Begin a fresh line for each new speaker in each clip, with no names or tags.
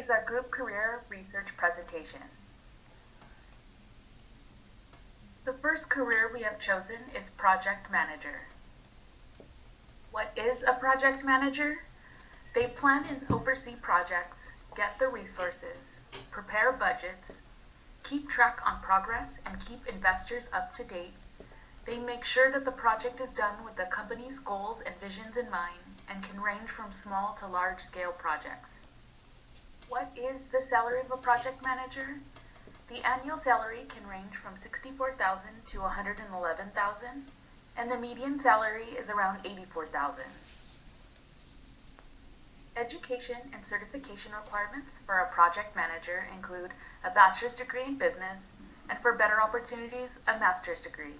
is our group career research presentation. The first career we have chosen is project manager. What is a project manager? They plan and oversee projects, get the resources, prepare budgets, keep track on progress, and keep investors up to date. They make sure that the project is done with the company's goals and visions in mind and can range from small to large-scale projects. What is the salary of a project manager? The annual salary can range from $64,000 to $111,000, and the median salary is around $84,000. Education and certification requirements for a project manager include a bachelor's degree in business, and for better opportunities, a master's degree.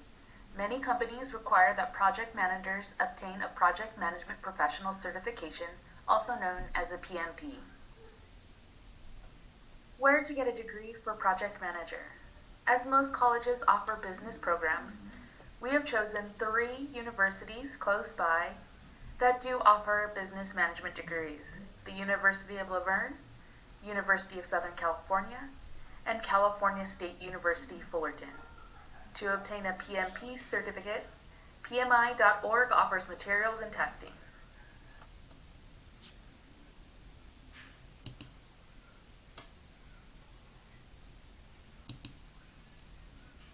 Many companies require that project managers obtain a project management professional certification, also known as a PMP. Where to get a degree for project manager? As most colleges offer business programs, we have chosen 3 universities close by that do offer business management degrees: the University of La Verne, University of Southern California, and California State University, Fullerton. To obtain a PMP certificate, PMI.org offers materials and testing.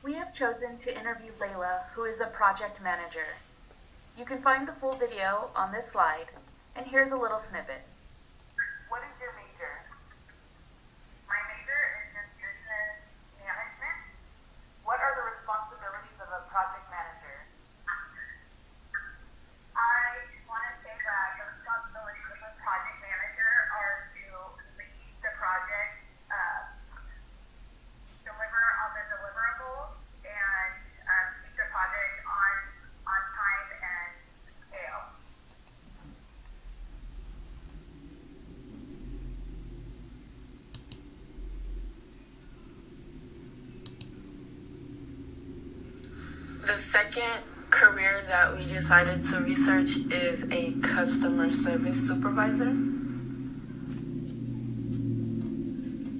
We have chosen to interview Layla, who is a project manager. You can find the full video on this slide, and here's a little snippet. What is your major?
My major is in business management.
What are the responsibilities of a project manager?
I want to say that the responsibilities of a project manager are to lead the project, deliver on the deliverables, and keep the project on time and scale.
The second career that we decided to research is a customer service supervisor.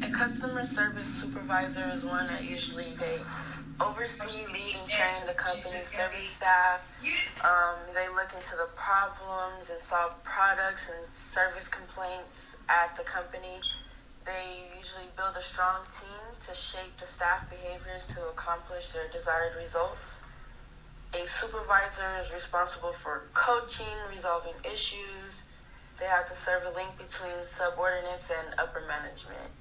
A customer service supervisor is one that usually they oversee, lead, and train the company's service staff. They look into the problems and solve products and service complaints at the company. They usually build a strong team to shape the staff behaviors to accomplish their desired results. A supervisor is responsible for coaching, resolving issues. They have to serve a link between subordinates and upper management.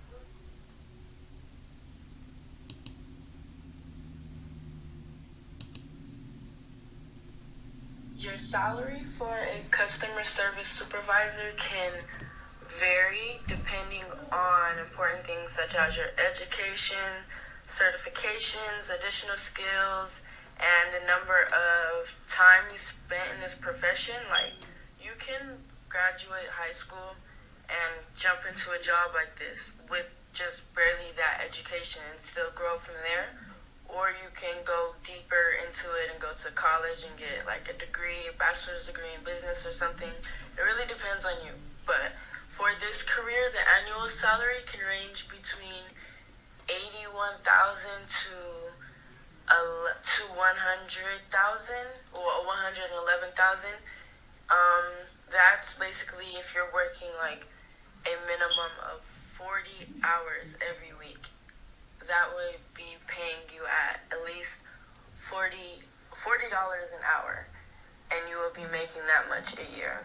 Your salary for a customer service supervisor can vary depending on important things such as your education, certifications, additional skills, and the number of time you spent in this profession. Like, you can graduate high school and jump into a job like this with just barely that education and still grow from there. Or you can go deeper into it and go to college and get like a degree, a bachelor's degree in business or something. It really depends on you. But for this career, the annual salary can range between $81,000 to 100,000 or 111,000. That's basically if you're working like a minimum of 40 hours every week. That would be paying you at least $40 an hour, and you will be making that much a year.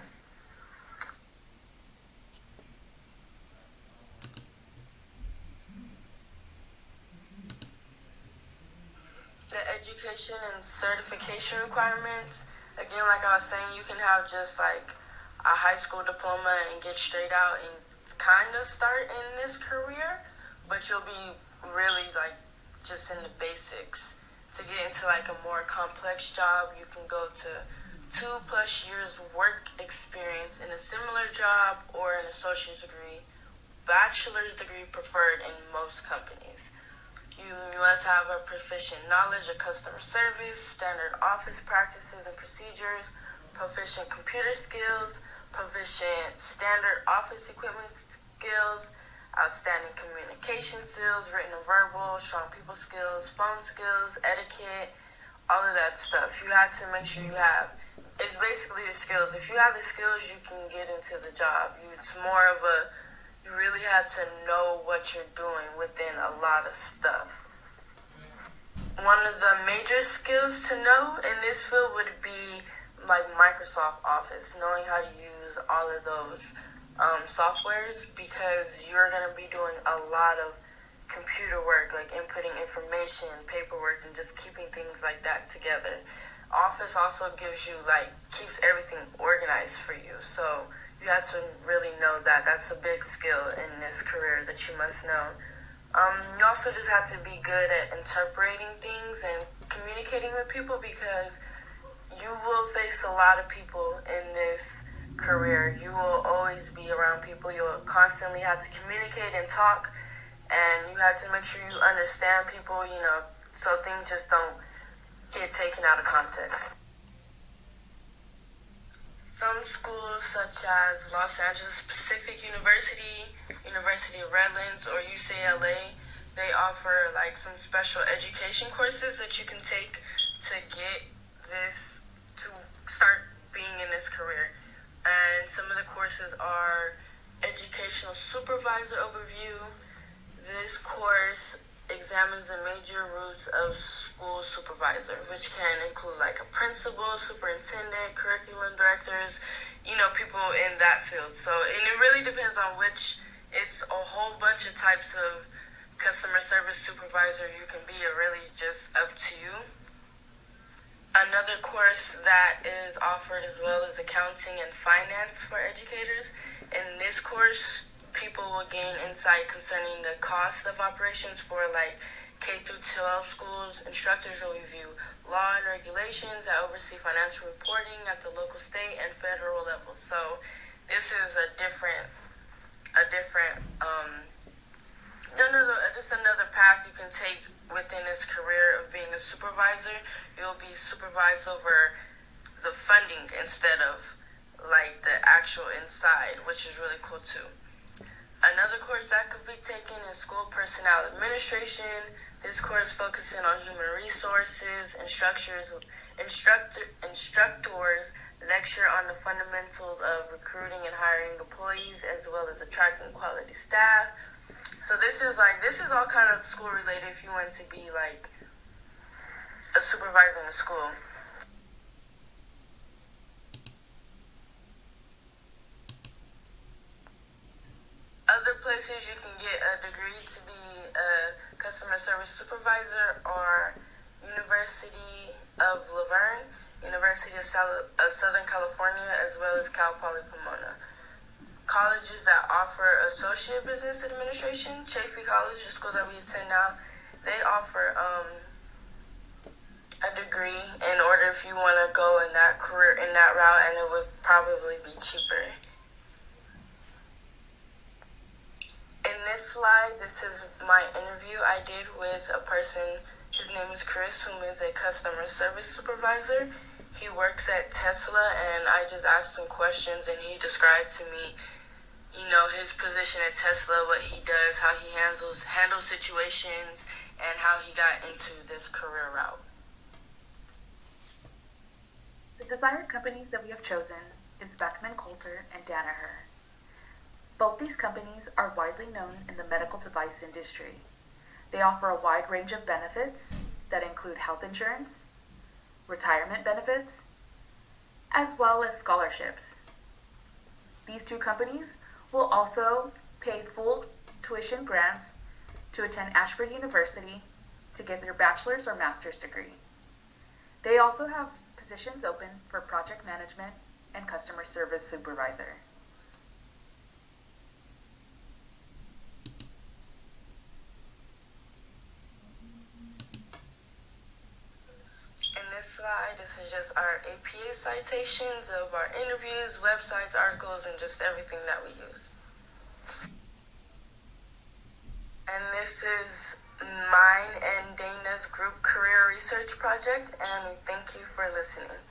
The education and certification requirements, again, like I was saying, you can have just like a high school diploma and get straight out and kind of start in this career, but you'll be really like just in the basics. To get into like a more complex job, you can go to 2+ years work experience in a similar job or an associate's degree, bachelor's degree preferred in most companies. You must have a proficient knowledge of customer service, standard office practices and procedures, proficient computer skills, proficient standard office equipment skills, outstanding communication skills, written and verbal, strong people skills, phone skills, etiquette, all of that stuff. You have to make sure you have. It's basically the skills. If you have the skills, you can get into the job. It's more of a, you really have to know what you're doing within a lot of stuff. One of the major skills to know in this field would be like Microsoft Office, knowing how to use all of those softwares, because you're going to be doing a lot of computer work, like inputting information, paperwork, and just keeping things like that together. Office also gives you, like, keeps everything organized for you, so you have to really know that. That's a big skill in this career that you must know. You also just have to be good at interpreting things and communicating with people, because you will face a lot of people in this career. You will always be around people. You'll constantly have to communicate and talk, and you have to make sure you understand people, so things just don't get taken out of context. Some schools, such as Los Angeles Pacific University, University of Redlands, or UCLA, they offer like some special education courses that you can take to get this, to start being in this career. And some of the courses are Educational Supervisor Overview. This course examines the major roots of school supervisor, which can include like a principal, superintendent, curriculum directors, people in that field. So, and it really depends on which, it's a whole bunch of types of customer service supervisor you can be. It really just up to you. Another course that is offered as well is accounting and finance for educators. In this course, people will gain insight concerning the cost of operations for like K through 12 schools. Instructors will review law and regulations that oversee financial reporting at the local, state, and federal levels. So this is just another path you can take within this career of being a supervisor. You'll be supervised over the funding instead of like the actual inside, which is really cool too. Another course that could be taken is School Personnel Administration. This course focusing on human resources. Instructors lecture on the fundamentals of recruiting and hiring employees, as well as attracting quality staff. So this is all kind of school related if you want to be like a supervisor in a school. Other places you can get a degree to be a customer service supervisor are University of La Verne, University of Southern California, as well as Cal Poly Pomona. Colleges that offer Associate Business Administration, Chaffey College, the school that we attend now, they offer a degree in order if you want to go in that career, in that route, and it would probably be cheaper. In this slide, this is my interview I did with a person. His name is Chris, whom is a customer service supervisor. He works at Tesla, and I just asked him questions, and he described to me, his position at Tesla, what he does, how he handles situations, and how he got into this career route.
The desired companies that we have chosen is Beckman Coulter and Danaher. Both these companies are widely known in the medical device industry. They offer a wide range of benefits that include health insurance, retirement benefits, as well as scholarships. These two companies will also pay full tuition grants to attend Ashford University to get their bachelor's or master's degree. They also have positions open for project management and customer service supervisor.
Slide. This is just our APA citations of our interviews, websites, articles, and just everything that we use. And this is mine and Dana's group career research project, and we thank you for listening.